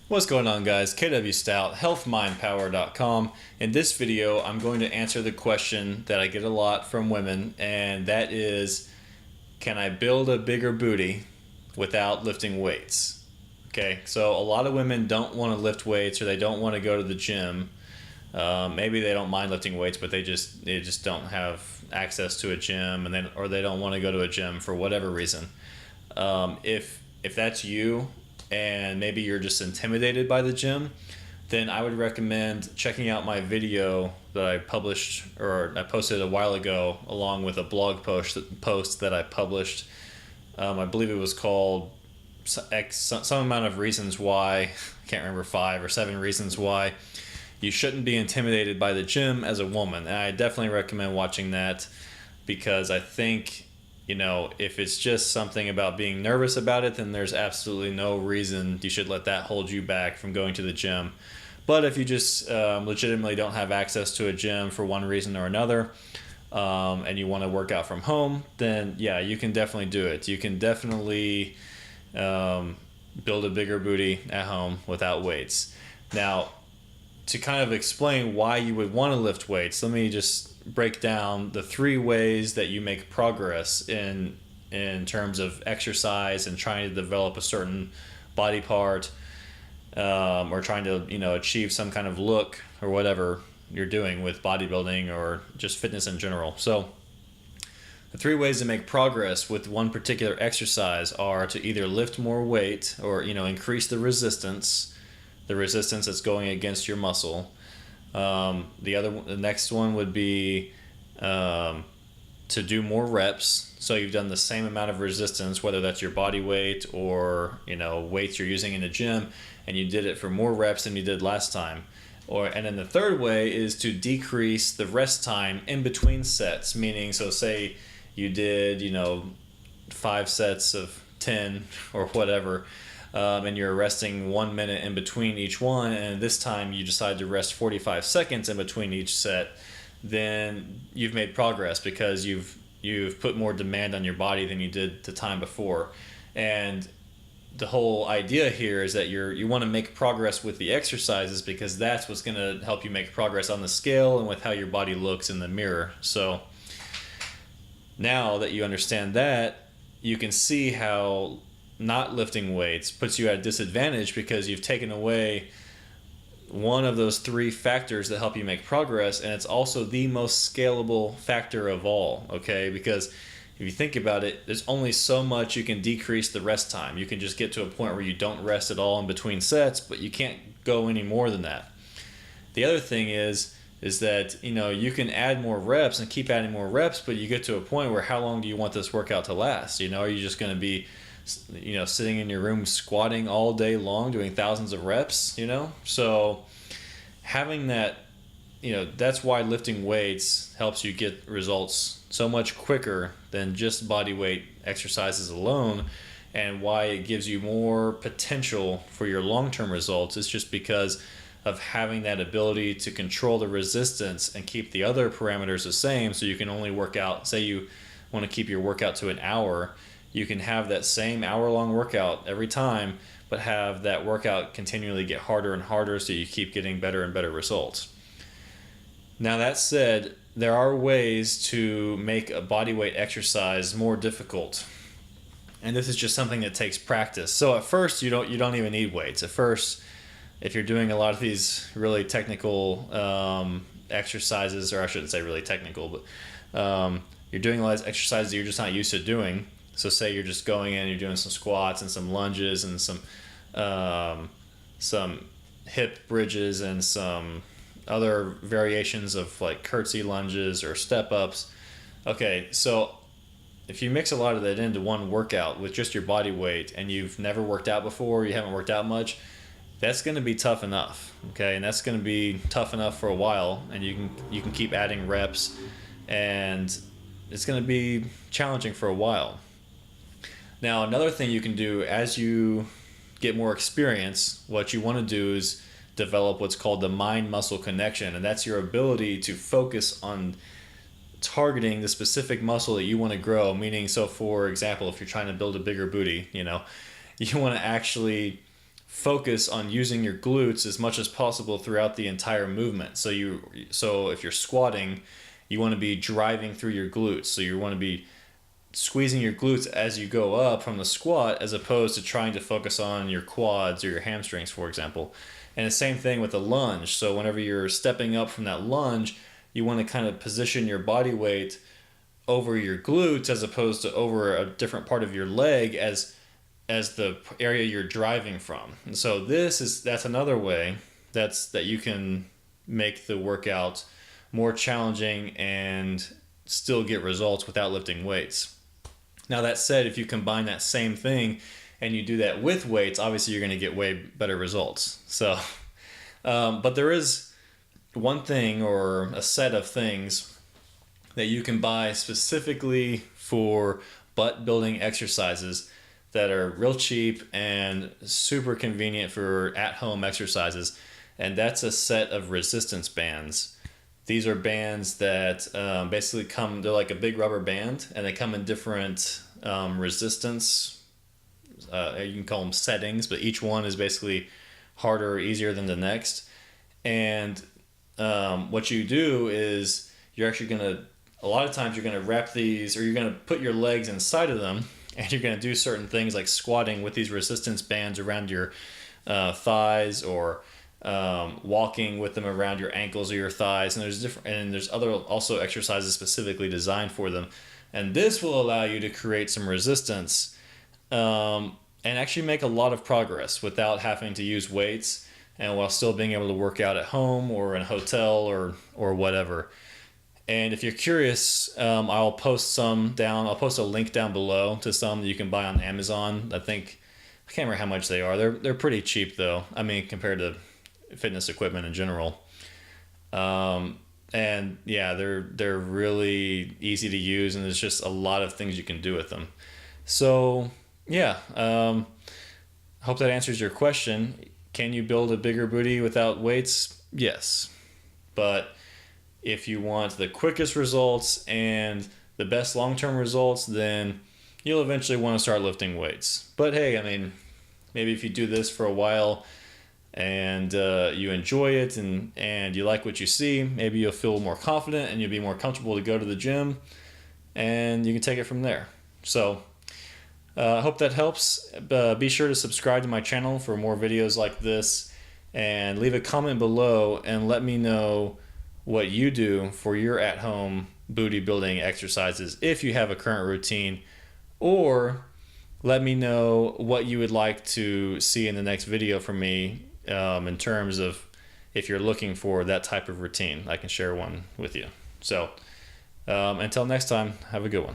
What's going on, guys? KW Stout, healthmindpower.com. In this video, I'm going to answer the question that I get a lot from women, and that is, can I build a bigger booty without lifting weights? Okay, so a lot of women don't want to lift weights, or they don't want to go to the gym. Maybe they don't mind lifting weights, but they just don't have access to a gym, or they don't want to go to a gym for whatever reason. If that's you, and maybe you're just intimidated by the gym, then I would recommend checking out my video that I published, or I posted a while ago, along with a blog post that I published. I believe it was called some amount of reasons why, I can't remember, 5 or 7 reasons why you shouldn't be intimidated by the gym as a woman. And I definitely recommend watching that, because I think, if it's just something about being nervous about it, then there's absolutely no reason you should let that hold you back from going to the gym. But if you just legitimately don't have access to a gym for one reason or another, and you want to work out from home, then yeah, you can definitely do it. You can definitely build a bigger booty at home without weights. Now, to kind of explain why you would want to lift weights, let me just break down the 3 ways that you make progress in terms of exercise and trying to develop a certain body part, or trying to achieve some kind of look or whatever you're doing with bodybuilding or just fitness in general. So the 3 ways to make progress with one particular exercise are to either lift more weight, or increase the resistance that's going against your muscle. The next one would be to do more reps. So you've done the same amount of resistance, whether that's your body weight or weights you're using in the gym, and you did it for more reps than you did last time. And then the third way is to decrease the rest time in between sets. Meaning, so say you did 5 sets of 10 or whatever. And you're resting 1 minute in between each one, and this time you decide to rest 45 seconds in between each set, then you've made progress, because you've put more demand on your body than you did the time before. And the whole idea here is that you want to make progress with the exercises, because that's what's going to help you make progress on the scale and with how your body looks in the mirror. So now that you understand that, you can see how not lifting weights puts you at a disadvantage, because you've taken away one of those 3 factors that help you make progress, and it's also the most scalable factor of all, okay? Because if you think about it, there's only so much you can decrease the rest time. You can just get to a point where you don't rest at all in between sets, but you can't go any more than that. The other thing is that you can add more reps and keep adding more reps, but you get to a point where, how long do you want this workout to last? Are you just going to be sitting in your room squatting all day long doing thousands of reps? So having that, that's why lifting weights helps you get results so much quicker than just body weight exercises alone, and why it gives you more potential for your long-term results is just because of having that ability to control the resistance and keep the other parameters the same. So you can only work out, say you want to keep your workout to an hour, you can have that same hour-long workout every time, but have that workout continually get harder and harder, so you keep getting better and better results. Now, that said, there are ways to make a bodyweight exercise more difficult, and this is just something that takes practice. So at first, you don't even need weights. At first, if you're doing a lot of these really technical exercises, or I shouldn't say really technical, but you're doing a lot of exercises that you're just not used to doing. So say you're just going in, you're doing some squats and some lunges and some hip bridges and some other variations of like curtsy lunges or step ups. Okay, so if you mix a lot of that into one workout with just your body weight, and you've never worked out before, you haven't worked out much, that's going to be tough enough. Okay, and that's going to be tough enough for a while, and you can keep adding reps, and it's going to be challenging for a while. Now, another thing you can do as you get more experience, what you want to do is develop what's called the mind-muscle connection, and that's your ability to focus on targeting the specific muscle that you want to grow. Meaning, so for example, if you're trying to build a bigger booty, you want to actually focus on using your glutes as much as possible throughout the entire movement. So if you're squatting, you want to be driving through your glutes. So you want to be squeezing your glutes as you go up from the squat, as opposed to trying to focus on your quads or your hamstrings, for example. And the same thing with the lunge. So whenever you're stepping up from that lunge, you want to kind of position your body weight over your glutes as opposed to over a different part of your leg as the area you're driving from. And so that's another way that you can make the workout more challenging and still get results without lifting weights. Now that said, if you combine that same thing and you do that with weights, obviously you're going to get way better results. So, but there is one thing or a set of things that you can buy specifically for butt building exercises that are real cheap and super convenient for at-home exercises, and that's a set of resistance bands. These are bands that basically they're like a big rubber band, and they come in different resistance, you can call them settings, but each one is basically harder or easier than the next. And what you do is you're actually a lot of times you're going to wrap these, or you're going to put your legs inside of them, and you're going to do certain things like squatting with these resistance bands around your thighs, or walking with them around your ankles or your thighs. And there's other also exercises specifically designed for them. And this will allow you to create some resistance and actually make a lot of progress without having to use weights, and while still being able to work out at home or in a hotel or whatever. And if you're curious, I'll post I'll post a link down below to some that you can buy on Amazon. I can't remember how much they are. They're pretty cheap though. I mean, compared to fitness equipment in general. And yeah, they're really easy to use, and there's just a lot of things you can do with them. So yeah, hope that answers your question. Can you build a bigger booty without weights? Yes, but if you want the quickest results and the best long-term results, then you'll eventually want to start lifting weights. But hey, I mean, maybe if you do this for a while and you enjoy it and you like what you see, maybe you'll feel more confident and you'll be more comfortable to go to the gym, and you can take it from there. So I hope that helps. Be sure to subscribe to my channel for more videos like this, and leave a comment below and let me know what you do for your at-home booty building exercises if you have a current routine, or let me know what you would like to see in the next video from me in terms of if you're looking for that type of routine. I can share one with you. So until next time, have a good one.